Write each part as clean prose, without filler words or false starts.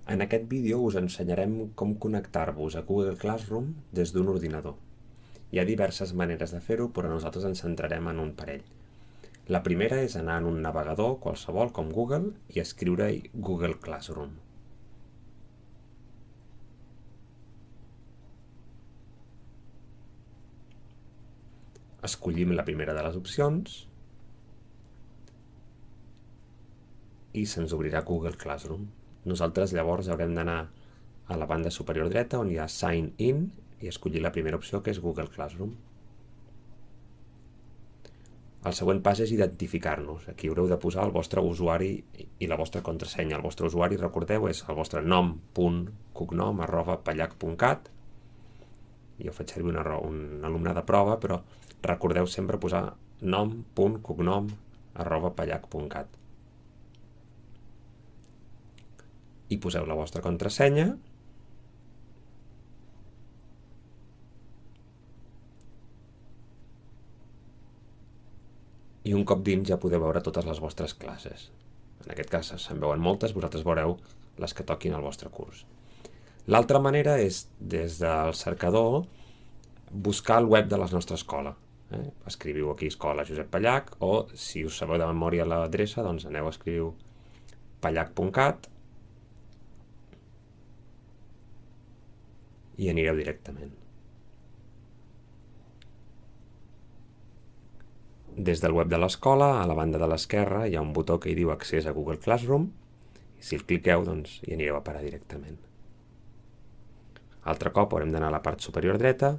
En aquest vídeo us ensenyarem com connectar-vos a Google Classroom des d'un ordinador. Hi ha diverses maneres de fer-ho, però nosaltres ens centrarem en un parell. La primera és anar en un navegador qualsevol com Google i escriure-hi Google Classroom. Escollim la primera de les opcions i se'ns obrirà Google Classroom. Nosaltres llavors haurem d'anar a la banda superior dreta on hi ha Sign In i escollir la primera opció, que és Google Classroom. El següent pas és identificar-nos. Aquí haureu de posar el vostre usuari i la vostra contrasenya. El vostre usuari, recordeu, és el vostre nom.cognom@pallac.cat. Jo faig servir un alumne de prova, però recordeu sempre posar nom.cognom@pallac.cat. I poseu la vostra contrasenya. I un cop dins ja podeu veure totes les vostres classes. En aquest cas se'n veuen moltes, vosaltres veureu les que toquin al vostre curs. L'altra manera és, des del cercador, buscar el web de la nostra escola. Escriviu aquí Escola Josep Pallac, o si us sabeu de memòria l'adreça, doncs aneu a escriure pallac.cat i anireu directament. Des del web de l'escola, a la banda de l'esquerra, hi ha un botó que hi diu Accés a Google Classroom, i si el cliqueu, doncs hi anireu a parar directament. Altre cop haurem d'anar a la part superior dreta,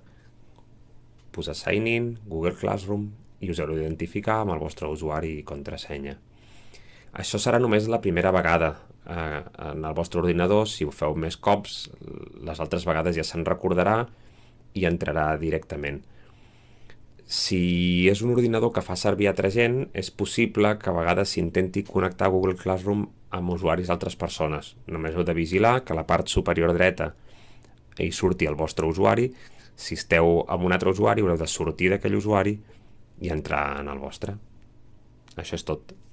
posar Sign In, Google Classroom, i us haureu d'identificar amb el vostre usuari i contrasenya. Això serà només la primera vegada en el vostre ordinador. Si ho feu més cops, les altres vegades ja se'n recordarà i entrarà directament. Si és un ordinador que fa servir altra gent, és possible que a vegades s'intenti connectar a Google Classroom amb usuaris d'altres persones. Només heu de vigilar que a la part superior dreta hi surti el vostre usuari. Si esteu amb un altre usuari, haureu de sortir d'aquell usuari i entrar en el vostre. Això és tot.